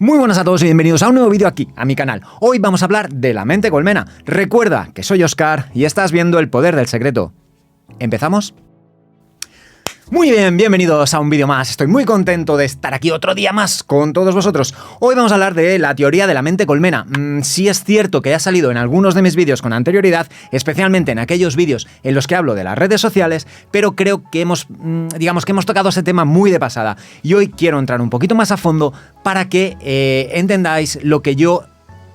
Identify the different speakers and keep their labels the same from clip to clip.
Speaker 1: Muy buenas a todos y bienvenidos a un nuevo vídeo aquí, a mi canal. Hoy vamos a hablar de la mente colmena. Recuerda que soy Oscar y estás viendo El Poder del Secreto. ¿Empezamos? Muy bien, bienvenidos a un vídeo más. Estoy muy contento de estar aquí otro día más con todos vosotros. Hoy vamos a hablar de la teoría de la mente colmena. Sí es cierto que ha salido en algunos de mis vídeos con anterioridad, especialmente en aquellos vídeos en los que hablo de las redes sociales, pero creo que hemos tocado ese tema muy de pasada. Y hoy quiero entrar un poquito más a fondo para que entendáis lo que yo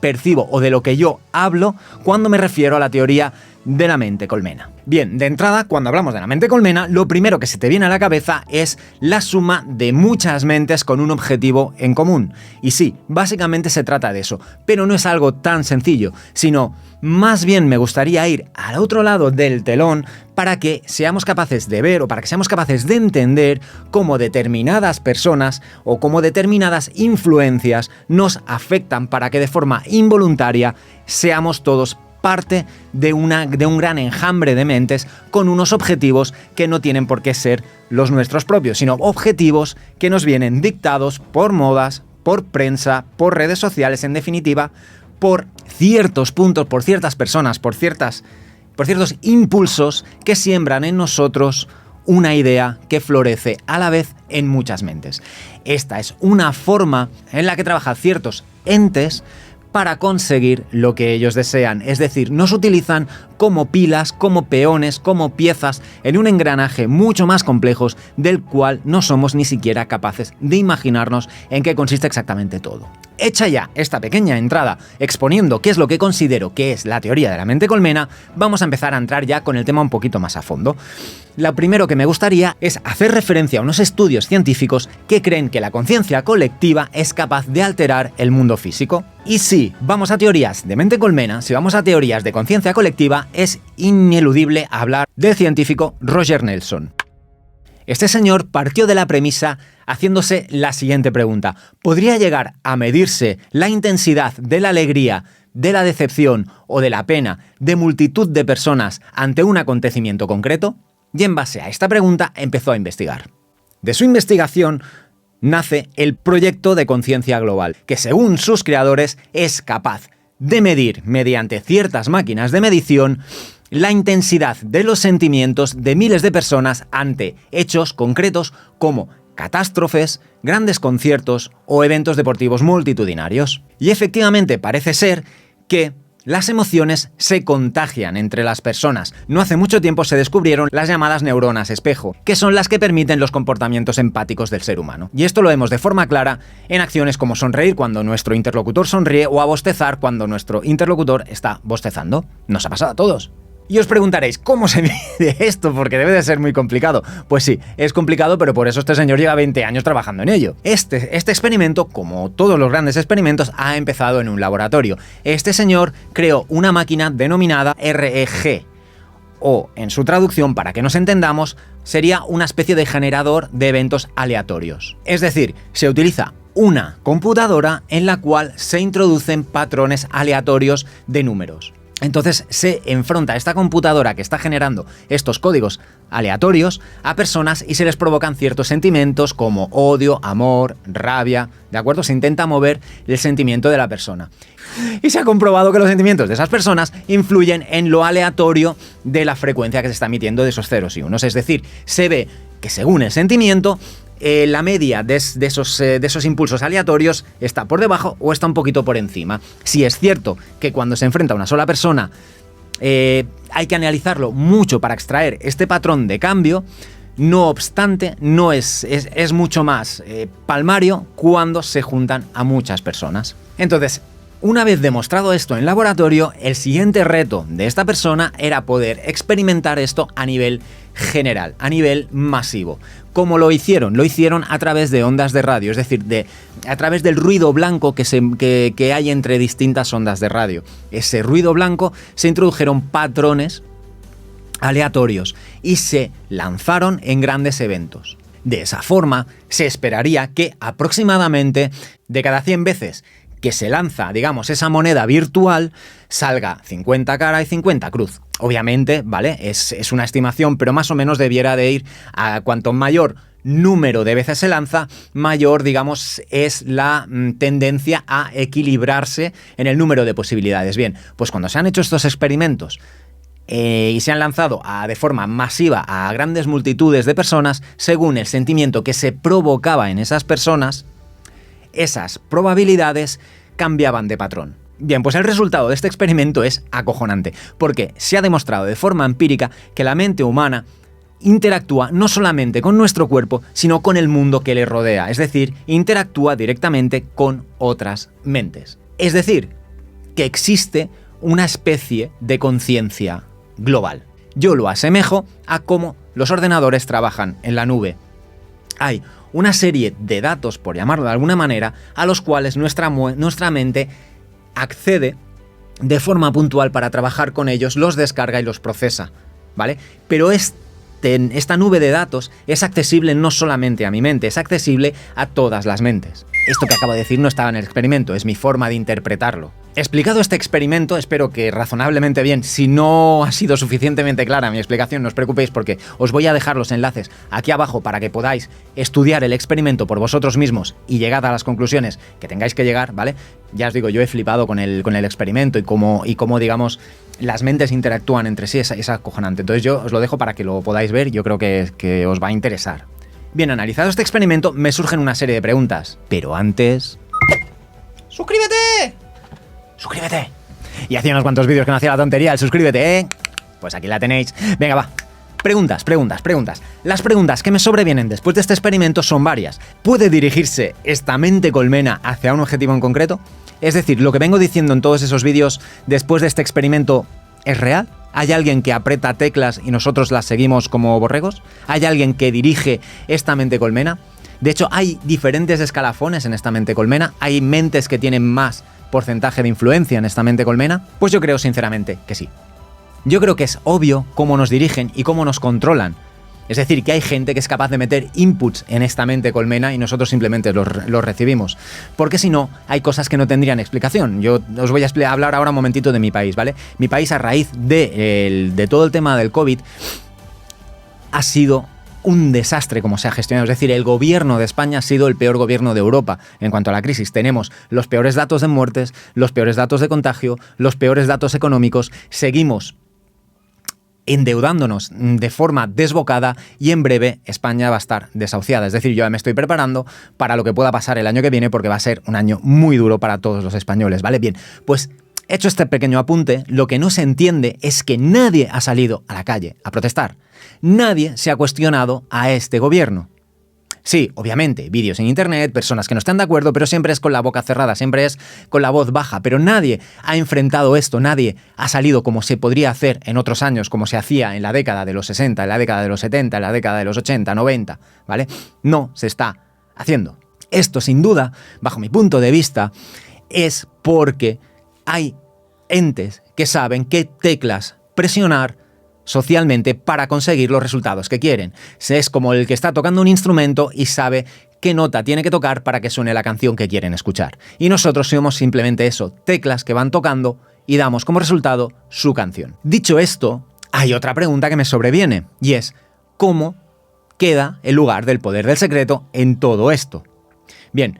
Speaker 1: percibo o de lo que yo hablo cuando me refiero a la teoría de la mente colmena. Bien, de entrada, cuando hablamos de la mente colmena, lo primero que se te viene a la cabeza es la suma de muchas mentes con un objetivo en común. Y sí, básicamente se trata de eso, pero no es algo tan sencillo, sino más bien me gustaría ir al otro lado del telón para que seamos capaces de ver o para que seamos capaces de entender cómo determinadas personas o cómo determinadas influencias nos afectan para que de forma involuntaria seamos todos parte de un gran enjambre de mentes con unos objetivos que no tienen por qué ser los nuestros propios, sino objetivos que nos vienen dictados por modas, por prensa, por redes sociales, en definitiva, por ciertos puntos, por ciertas personas, por ciertos impulsos que siembran en nosotros una idea que florece a la vez en muchas mentes. Esta es una forma en la que trabajan ciertos entes para conseguir lo que ellos desean, es decir, nos utilizan como pilas, como peones, como piezas en un engranaje mucho más complejo del cual no somos ni siquiera capaces de imaginarnos en qué consiste exactamente todo. Hecha ya esta pequeña entrada exponiendo qué es lo que considero que es la teoría de la mente colmena, vamos a empezar a entrar ya con el tema un poquito más a fondo. Lo primero que me gustaría es hacer referencia a unos estudios científicos que creen que la conciencia colectiva es capaz de alterar el mundo físico. Y si vamos a teorías de mente colmena, si vamos a teorías de conciencia colectiva, es ineludible hablar del científico Roger Nelson. Este señor partió de la premisa haciéndose la siguiente pregunta: ¿podría llegar a medirse la intensidad de la alegría, de la decepción o de la pena de multitud de personas ante un acontecimiento concreto? Y en base a esta pregunta empezó a investigar. De su investigación nace el proyecto de conciencia global, que según sus creadores es capaz de medir mediante ciertas máquinas de medición la intensidad de los sentimientos de miles de personas ante hechos concretos como catástrofes, grandes conciertos o eventos deportivos multitudinarios. Y efectivamente parece ser que las emociones se contagian entre las personas. No hace mucho tiempo se descubrieron las llamadas neuronas espejo, que son las que permiten los comportamientos empáticos del ser humano. Y esto lo vemos de forma clara en acciones como sonreír cuando nuestro interlocutor sonríe o a bostezar cuando nuestro interlocutor está bostezando. Nos ha pasado a todos. Y os preguntaréis, ¿cómo se mide esto? Porque debe de ser muy complicado. Pues sí, es complicado, pero por eso este señor lleva 20 años trabajando en ello. Este experimento, como todos los grandes experimentos, ha empezado en un laboratorio. Este señor creó una máquina denominada REG, o en su traducción, para que nos entendamos, sería una especie de generador de eventos aleatorios. Es decir, se utiliza una computadora en la cual se introducen patrones aleatorios de números. Entonces se enfrenta esta computadora que está generando estos códigos aleatorios a personas y se les provocan ciertos sentimientos como odio, amor, rabia, ¿de acuerdo? Se intenta mover el sentimiento de la persona. Y se ha comprobado que los sentimientos de esas personas influyen en lo aleatorio de la frecuencia que se está emitiendo de esos ceros y unos. Es decir, se ve que según el sentimiento, la media de esos impulsos aleatorios está por debajo o está un poquito por encima. Si es cierto que cuando se enfrenta a una sola persona hay que analizarlo mucho para extraer este patrón de cambio, no obstante, no es mucho más palmario cuando se juntan a muchas personas. Entonces, una vez demostrado esto en laboratorio, el siguiente reto de esta persona era poder experimentar esto a nivel general, a nivel masivo. ¿Cómo lo hicieron? Lo hicieron a través de ondas de radio, es decir, a través del ruido blanco que hay entre distintas ondas de radio. Ese ruido blanco se introdujeron patrones aleatorios y se lanzaron en grandes eventos. De esa forma, se esperaría que aproximadamente de cada 100 veces que se lanza, digamos, esa moneda virtual, salga 50 cara y 50 cruz. Obviamente, ¿vale? Es una estimación, pero más o menos debiera de ir a cuanto mayor número de veces se lanza, mayor, digamos, es la tendencia a equilibrarse en el número de posibilidades. Bien, pues cuando se han hecho estos experimentos y se han lanzado de forma masiva a grandes multitudes de personas, según el sentimiento que se provocaba en esas personas, esas probabilidades cambiaban de patrón. Bien, pues el resultado de este experimento es acojonante, porque se ha demostrado de forma empírica que la mente humana interactúa no solamente con nuestro cuerpo, sino con el mundo que le rodea, es decir, interactúa directamente con otras mentes. Es decir, que existe una especie de conciencia global. Yo lo asemejo a cómo los ordenadores trabajan en la nube. Hay una serie de datos, por llamarlo de alguna manera, a los cuales nuestra mente accede de forma puntual para trabajar con ellos, los descarga y los procesa, ¿vale? Pero esta nube de datos es accesible no solamente a mi mente, es accesible a todas las mentes. Esto que acabo de decir no estaba en el experimento, es mi forma de interpretarlo. Explicado este experimento, espero que razonablemente bien. Si no ha sido suficientemente clara mi explicación, no os preocupéis porque os voy a dejar los enlaces aquí abajo para que podáis estudiar el experimento por vosotros mismos y llegad a las conclusiones que tengáis que llegar, ¿vale? Ya os digo, yo he flipado con el experimento y cómo digamos, las mentes interactúan entre sí, es acojonante. Entonces yo os lo dejo para que lo podáis ver, yo creo que os va a interesar. Bien, analizado este experimento, me surgen una serie de preguntas. Pero antes... ¡Suscríbete! ¡Suscríbete! Y hacía unos cuantos vídeos que no hacía la tontería, el suscríbete, ¿eh? Pues aquí la tenéis. Venga, va. Preguntas. Las preguntas que me sobrevienen después de este experimento son varias. ¿Puede dirigirse esta mente colmena hacia un objetivo en concreto? Es decir, lo que vengo diciendo en todos esos vídeos después de este experimento, ¿es real? ¿Hay alguien que aprieta teclas y nosotros las seguimos como borregos? ¿Hay alguien que dirige esta mente colmena? De hecho, hay diferentes escalafones en esta mente colmena. ¿Hay mentes que tienen más porcentaje de influencia en esta mente colmena? Pues yo creo sinceramente que sí. Yo creo que es obvio cómo nos dirigen y cómo nos controlan. Es decir, que hay gente que es capaz de meter inputs en esta mente colmena y nosotros simplemente los recibimos. Porque si no, hay cosas que no tendrían explicación. Yo os voy a hablar ahora un momentito de mi país, ¿vale? Mi país, a raíz de todo el tema del COVID, ha sido un desastre como se ha gestionado. Es decir, el gobierno de España ha sido el peor gobierno de Europa en cuanto a la crisis. Tenemos los peores datos de muertes, los peores datos de contagio, los peores datos económicos. Seguimos endeudándonos de forma desbocada y en breve España va a estar desahuciada. Es decir, yo ya me estoy preparando para lo que pueda pasar el año que viene porque va a ser un año muy duro para todos los españoles, ¿vale? Bien, pues hecho este pequeño apunte, lo que no se entiende es que nadie ha salido a la calle a protestar. Nadie se ha cuestionado a este gobierno. Sí, obviamente, vídeos en internet, personas que no están de acuerdo, pero siempre es con la boca cerrada, siempre es con la voz baja, pero nadie ha enfrentado esto, nadie ha salido como se podría hacer en otros años, como se hacía en la década de los 60, en la década de los 70, en la década de los 80, 90, ¿vale? No se está haciendo. Esto, sin duda, bajo mi punto de vista, es porque hay entes que saben qué teclas presionar socialmente para conseguir los resultados que quieren. Es como el que está tocando un instrumento y sabe qué nota tiene que tocar para que suene la canción que quieren escuchar. Y nosotros somos simplemente eso, teclas que van tocando y damos como resultado su canción. Dicho esto, hay otra pregunta que me sobreviene y es ¿cómo queda el lugar del poder del secreto en todo esto? Bien,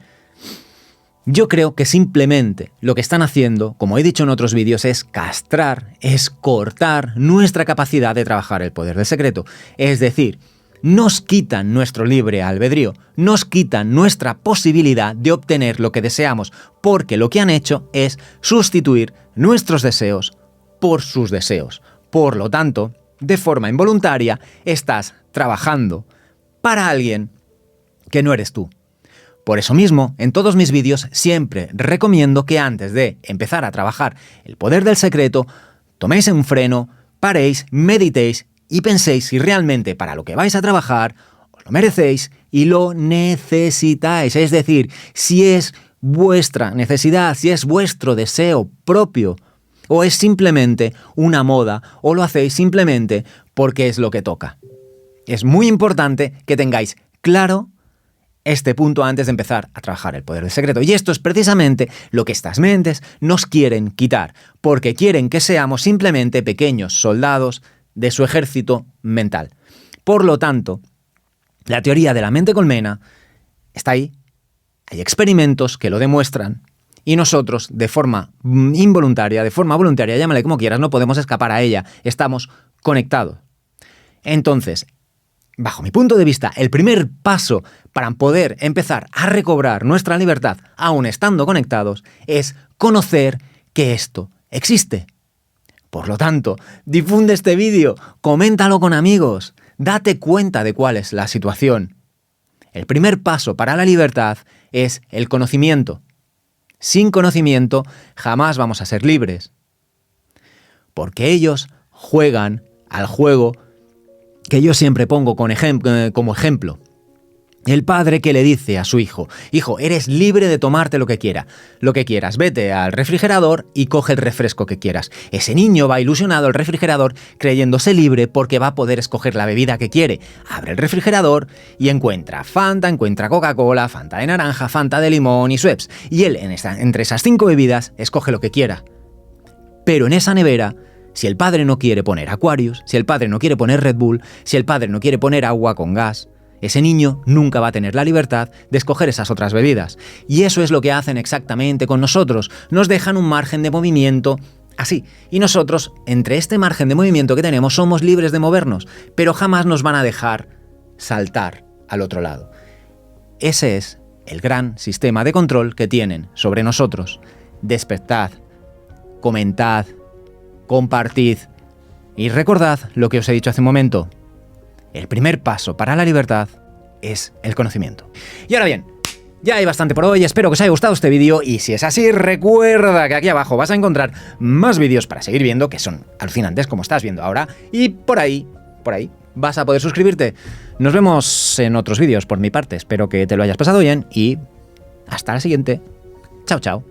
Speaker 1: yo creo que simplemente lo que están haciendo, como he dicho en otros vídeos, es castrar, es cortar nuestra capacidad de trabajar el poder del secreto. Es decir, nos quitan nuestro libre albedrío, nos quitan nuestra posibilidad de obtener lo que deseamos, porque lo que han hecho es sustituir nuestros deseos por sus deseos. Por lo tanto, de forma involuntaria, estás trabajando para alguien que no eres tú. Por eso mismo, en todos mis vídeos siempre recomiendo que antes de empezar a trabajar el poder del secreto, toméis un freno, paréis, meditéis y penséis si realmente para lo que vais a trabajar os lo merecéis y lo necesitáis. Es decir, si es vuestra necesidad, si es vuestro deseo propio o es simplemente una moda o lo hacéis simplemente porque es lo que toca. Es muy importante que tengáis claro este punto antes de empezar a trabajar el poder del secreto. Y esto es precisamente lo que estas mentes nos quieren quitar, porque quieren que seamos simplemente pequeños soldados de su ejército mental. Por lo tanto, La teoría de la mente colmena está ahí, hay experimentos que lo demuestran y nosotros, de forma involuntaria, de forma voluntaria, llámale como quieras, no podemos escapar a ella, estamos conectados. Entonces, bajo mi punto de vista, el primer paso para poder empezar a recobrar nuestra libertad, aún estando conectados, es conocer que esto existe. Por lo tanto, difunde este vídeo, coméntalo con amigos, date cuenta de cuál es la situación. El primer paso para la libertad es el conocimiento. Sin conocimiento jamás vamos a ser libres. Porque ellos juegan al juego que yo siempre pongo como ejemplo. El padre que le dice a su hijo: hijo, eres libre de tomarte lo que quieras, vete al refrigerador y coge el refresco que quieras. Ese niño va ilusionado al refrigerador creyéndose libre porque va a poder escoger la bebida que quiere. Abre el refrigerador y encuentra Fanta, encuentra Coca-Cola, Fanta de naranja, Fanta de limón y Schweppes. Y él, entre esas 5 bebidas, escoge lo que quiera. Pero en esa nevera, si el padre no quiere poner Aquarius, si el padre no quiere poner Red Bull, si el padre no quiere poner agua con gas, ese niño nunca va a tener la libertad de escoger esas otras bebidas. Y eso es lo que hacen exactamente con nosotros. Nos dejan un margen de movimiento así. Y nosotros, entre este margen de movimiento que tenemos, somos libres de movernos, pero jamás nos van a dejar saltar al otro lado. Ese es el gran sistema de control que tienen sobre nosotros. Despertad, comentad, compartid y recordad lo que os he dicho hace un momento. El primer paso para la libertad es el conocimiento. Y ahora bien, ya hay bastante por hoy, espero que os haya gustado este vídeo y si es así, recuerda que aquí abajo vas a encontrar más vídeos para seguir viendo, que son alucinantes como estás viendo ahora, y por ahí vas a poder suscribirte. Nos vemos en otros vídeos por mi parte, espero que te lo hayas pasado bien y hasta la siguiente. Chao, chao.